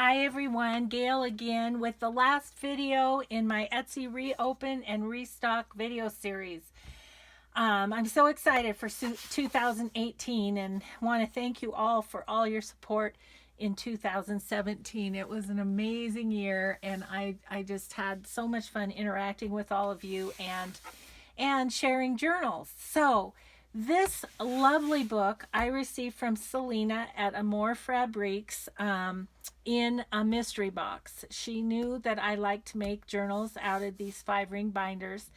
Hi everyone, Gail again with the last video in my Etsy reopen and restock video series. I'm so excited for 2018 and want to thank you all for all your support in 2017. It was an amazing year, and I just had so much fun interacting with all of you and sharing journals. So this lovely book I received from Selena at Amour Fabriques in a mystery box. She knew that I like to make journals out of these 5-ring binders,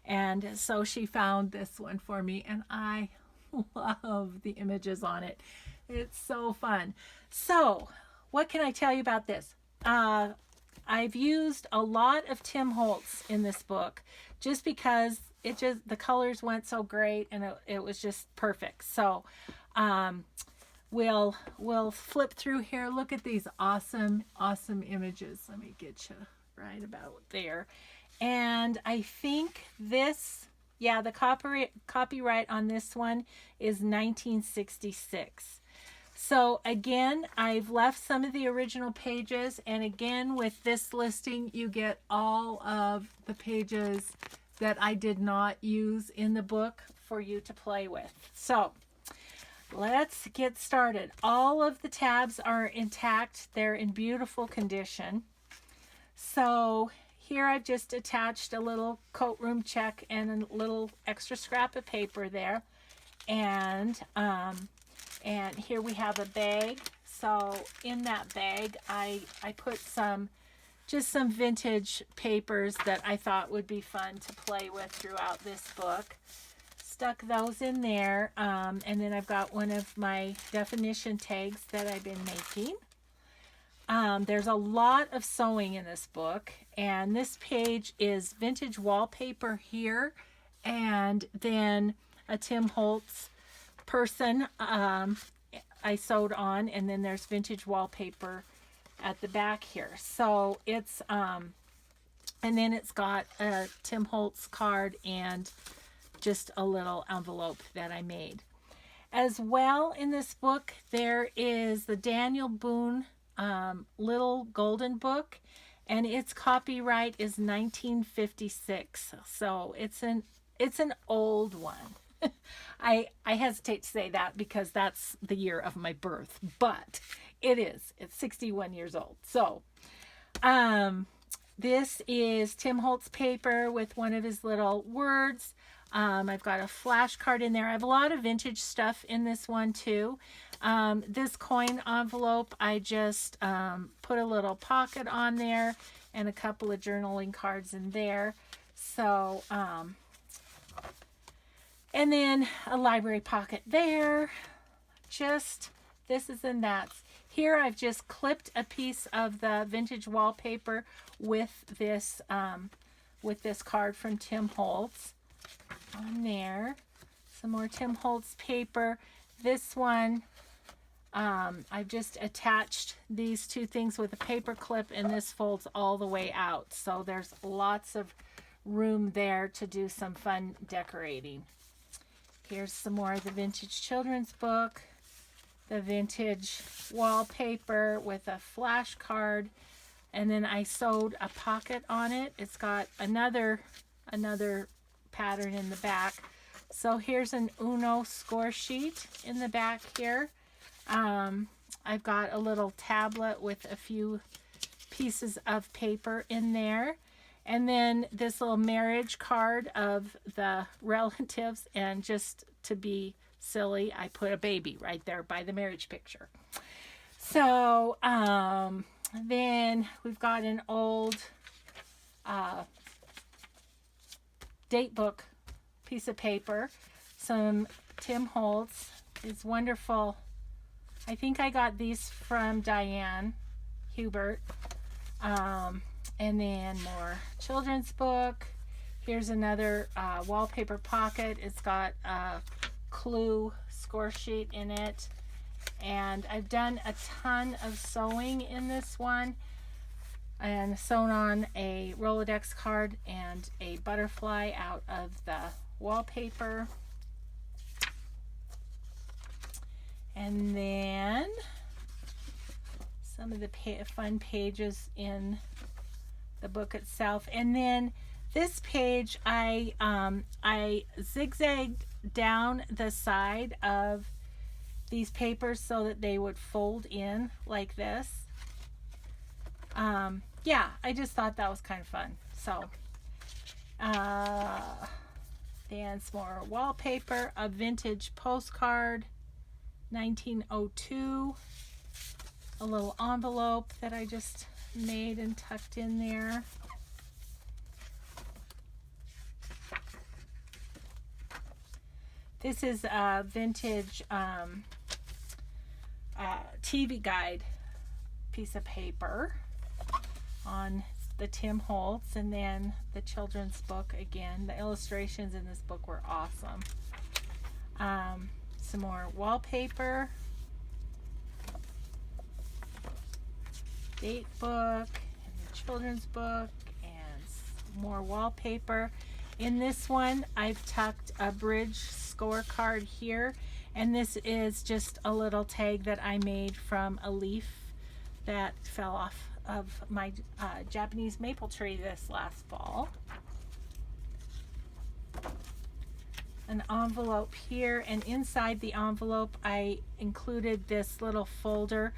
and so she found this one for me, and I love the images on it. It's so fun. So what can I tell you about this? I've used a lot of Tim Holtz in this book just because the colors went so great, and it was just perfect. So we'll flip through here. Look at these awesome images. Let me get you right about there. And I think this, yeah, the copyright on this one is 1966. So again, I've left some of the original pages, and again with this listing you get all of the pages that I did not use in the book for you to play with. So let's get started. All of the tabs are intact. They're in beautiful condition. So here I've just attached a little coat room check and a little extra scrap of paper there. And here we have a bag. So in that bag, I put just some vintage papers that I thought would be fun to play with throughout this book. Stuck those in there, and then I've got one of my definition tags that I've been making. There's a lot of sewing in this book, and this page is vintage wallpaper here, and then a Tim Holtz person I sewed on, and then there's vintage wallpaper at the back here. So it's and then it's got a Tim Holtz card and just a little envelope that I made. As well, in this book there is the Daniel Boone little golden book, and its copyright is 1956. So it's an old one. I hesitate to say that because that's the year of my birth, but it's 61 years old. So this is Tim Holtz paper with one of his little words. I've got a flashcard in there. I have a lot of vintage stuff in this one too. This coin envelope, I just put a little pocket on there and a couple of journaling cards in there. So and then a library pocket there. Just this is and that's. Here I've just clipped a piece of the vintage wallpaper with this card from Tim Holtz on there. Some more Tim Holtz paper. This one I've just attached these two things with a paper clip, and this folds all the way out. So there's lots of room there to do some fun decorating. Here's some more of the vintage children's book, the vintage wallpaper with a flashcard, and then I sewed a pocket on it. It's got another pattern in the back. So here's an Uno score sheet in the back here. I've got a little tablet with a few pieces of paper in there. And then this little marriage card of the relatives, and just to be silly, I put a baby right there by the marriage picture. So then we've got an old date book piece of paper, some Tim Holtz. It's wonderful. I think I got these from Diane Hubert. And then more children's book. Here's another wallpaper pocket. It's got a Clue score sheet in it. And I've done a ton of sewing in this one, and sewn on a Rolodex card and a butterfly out of the wallpaper. And then some of the fun pages in the book itself. And then this page, I zigzagged down the side of these papers so that they would fold in like this. Yeah, I just thought that was kind of fun. So then some more wallpaper, a vintage postcard, 1902, a little envelope that I just made and tucked in there. This is a vintage TV guide piece of paper on the Tim Holtz, and then the children's book again. The illustrations in this book were awesome. Some more wallpaper, date book, and the children's book, and more wallpaper. In this one, I've tucked a bridge scorecard here, and this is just a little tag that I made from a leaf that fell off of my Japanese maple tree this last fall. An envelope here, and inside the envelope I included this little folder.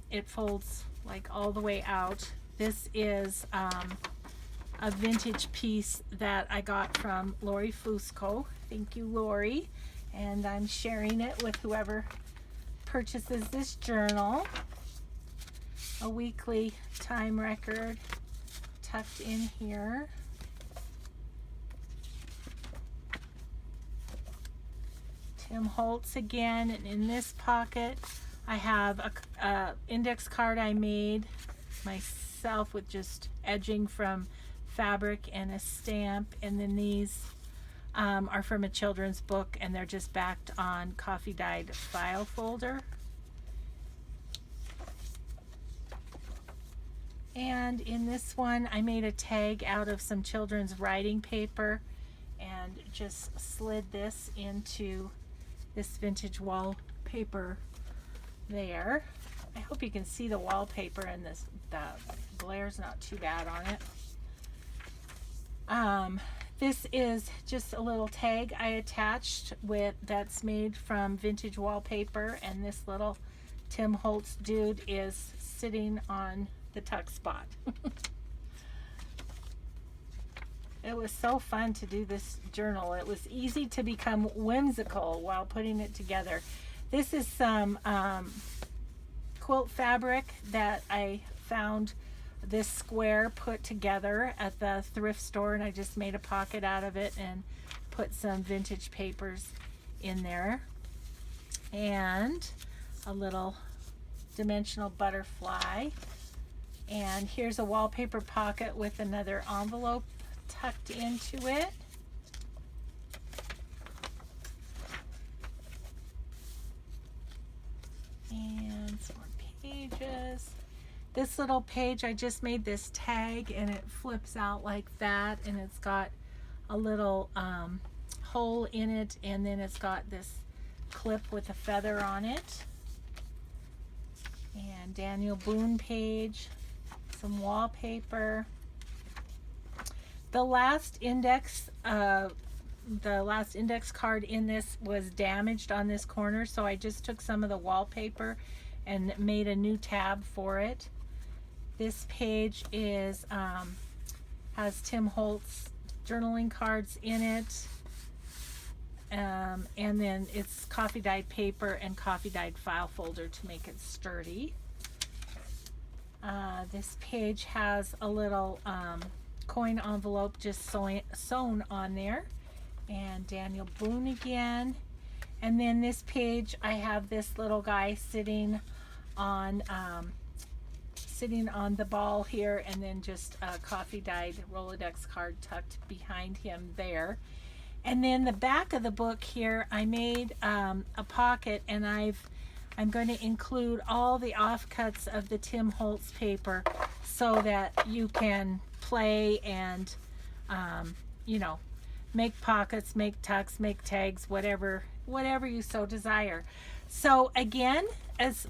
It folds like all the way out. This is a vintage piece that I got from Lori Fusco. Thank you, Lori. And I'm sharing it with whoever purchases this journal. A weekly time record tucked in here. Tim Holtz again, and in this pocket I have a index card I made myself with just edging from fabric and a stamp, and then these are from a children's book, and they're just backed on coffee dyed file folder. And in this one, I made a tag out of some children's writing paper and just slid this into this vintage wallpaper there. I hope you can see the wallpaper, and the glare's not too bad on it. This is just a little tag I attached that's made from vintage wallpaper, and this little Tim Holtz dude is sitting on the tuck spot. It was so fun to do this journal. It was easy to become whimsical while putting it together. This is some quilt fabric that I found this square put together at the thrift store, and I just made a pocket out of it and put some vintage papers in there, and a little dimensional butterfly. And here's a wallpaper pocket with another envelope tucked into it. And some more pages. This little page, I just made this tag, and it flips out like that, and it's got a little hole in it, and then it's got this clip with a feather on it. And Daniel Boone page, some wallpaper. The last index card in this was damaged on this corner, so I just took some of the wallpaper and made a new tab for it. This page is has Tim Holtz journaling cards in it, and then it's coffee dyed paper and coffee dyed file folder to make it sturdy. This page has a little coin envelope just sewn on there, and Daniel Boone again. And then this page, I have this little guy sitting on the ball here, and then just a coffee dyed Rolodex card tucked behind him there. And then the back of the book here, I made a pocket, and I'm going to include all the offcuts of the Tim Holtz paper so that you can play and you know, make pockets, make tucks, make tags, whatever you so desire. So again, as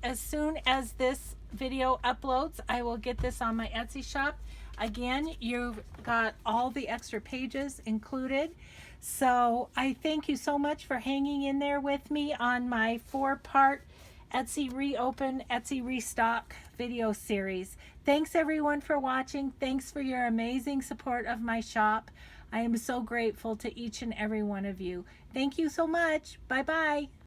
as soon as this video uploads, I will get this on my Etsy shop. Again, you've got all the extra pages included. So I thank you so much for hanging in there with me on my 4-part Etsy Reopen, Etsy Restock video series. Thanks everyone for watching. Thanks for your amazing support of my shop. I am so grateful to each and every one of you. Thank you so much. Bye-bye.